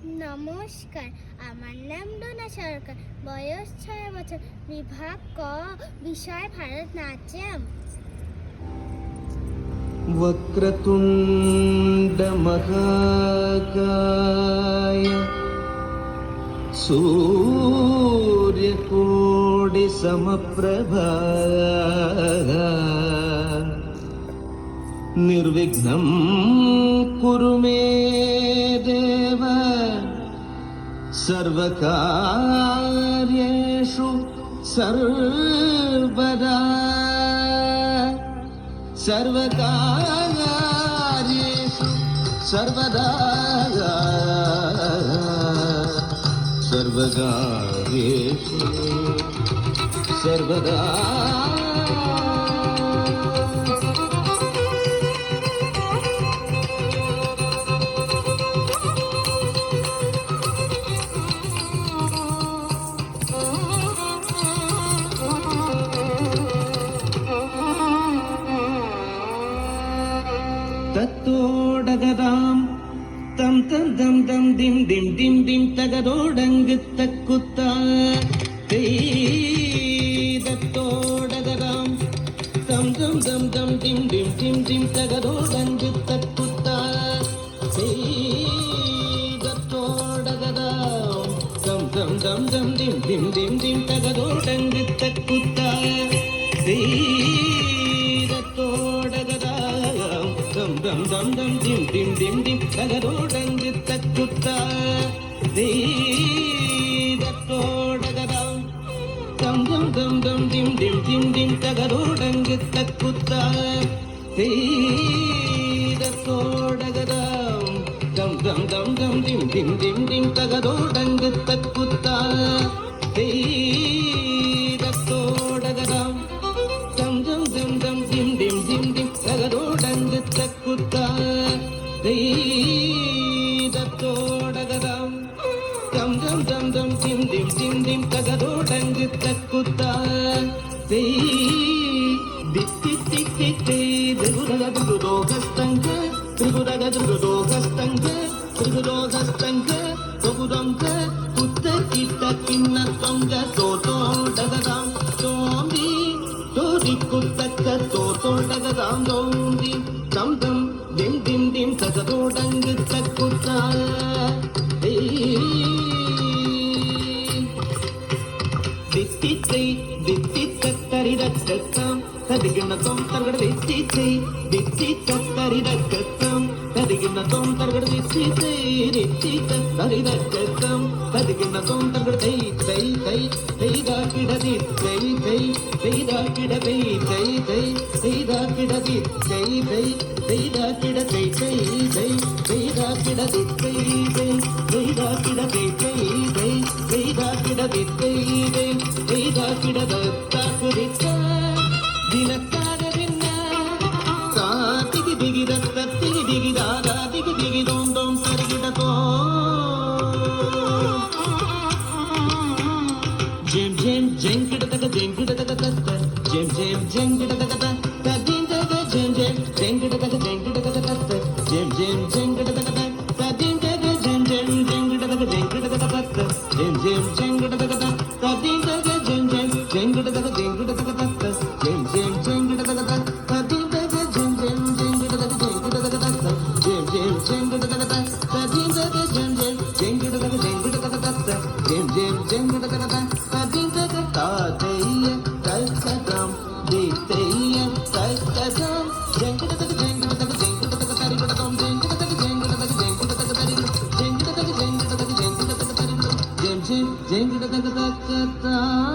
নমস্কার, আমার নাম ডোনা সরকার, বয়স 6 বছর, বিভাগ ক, বিষয় ভারতনাট্যম। वक्रतुण्ड महाकाय सूर्यकोटि समप्रभा निर्विघ्नं कुरु मे देव सर्वकार्येषु सर्वदा सर्वकार्येषु सर्वदा सर्वकार्येषु सर्वदा தத்தோடகதாம் தம் தம் தம் தம் டிம் டிம் டிம் டிம் தகதோடங்கு தக்குத்தா தத்தோடகதாம் தம் தம் தம் தம் டிம் டிம் டிம் டிம் தகதோடங்கு தக்குத்தா தத்தோடகதாம் தம் தம் தம் தம் டிம் டிம் டிம் டிம் தகதோடங்கு தக்குத்தா dum dum dum dum dim dim dim dim தகரோடங்கு தக்குத்தா தத்தோடகதாம் dum dum dum dum dim dim dim dim தகரோடங்கு தக்குத்தா தத்தோடகதாம் dum dum dum dum dim dim dim dim தகரோடங்கு தக்குத்தா தத்தோடகதாம் dum dum dum dum dim dim dim dim தகரோடங்கு தக்குத்தா தத்தோடகதாம் dum dum dum dum dim dim dim dim தகரோடங்கு தக்குத்தா தித்தித்தித்தித்திரிபுரகதுரோகஸ்தங்க திரிபுரகதுரோகஸ்தங்க திரிபுரோகஸ்தங்க தொகுதங்க புத்த கிட்ட கிண்ண தொங்க தோடகதாம் தோம்பி தோரி குத்தக்க தோடகதாம் தோம்பி தம் தம் திம் திம் திம் தகதோடங்கு தக்குத்தா தித்தித்தை தித்தித்தரிடக்கம் ததிகிண்ணத்தோம் தர்கட தித்தித்தை தித்தித்தரிடக்கம் ததிகிண்ணத்தோம் தர்கட தித்தித்தை தித்தித்தரிடக்கம் ததிகிண்ணத்தோம் தர்கட தை தை தை தைதா கிடதி தை தை தைதா கிடதை தை தை தைதா கிடதி தை தை தைதா கிடதை தை தை தைதா கிடதி தை தை தைதா கிடதை தை தை தைதா கிடதி தை தை தைதா கிடத தாக்குரித்த தினக்காக தின்ன சாத்திகி திகிதத்த திகி திகிதாதா திகி திகி தோம் தோம் தருகிடதோ ஜெம் ஜெம் ஜெங்கிடதக ஜெங்கிடதக தத்த ஜெம் ஜெம் ஜெங்கிடதக தத்த ததிந்தக ஜெம் ஜெம் ஜெங்கிடதக ஜெங்கிடதக தத்த ஜெம் ஜெம் ஜெங்கிடதக தத்த ததிந்தக ஜெம் ஜெம் ஜெங்கிடதக ஜெங்கிடதக தத்த ஜெம் ஜெம் ஜெங்கிடதக தத்த ததிந்தக ஜெம் ஜெம் ஜெங்கிடதக ஜெங்கிடதக தத்த ஜெம் ஜெம் ஜெங்கிடதக தத்த ததிந்தக ஜெம் ஜெம் ஜெங்கிடதக ஜெங்கிடதக தத்த ஜெம் ஜெம் ஜெங்கிடதக தத்த ததிந்தக ஜெம் ஜெம் ஜெங்கிடதக ஜெங்கிடதக தத்த ஜெம் ஜெம் ஜெங்கிடதக தத்த ததிந்தக தாதைய தக்கதம் தித்தைய தக்கதம் ஜெங்கிடதக ஜெங்கிடதக ஜெங்கிடதக தரிகடதம் ஜெங்கிடதக ஜெங்கிடதக ஜெங்கிடதக தரிகடதம் ஜெங்கிடதக ஜெங்கிடதக ஜெங்கிடதக தரிகடதம் ஜெம் ஜெம் ஜெங்கிடதக தக்கதம்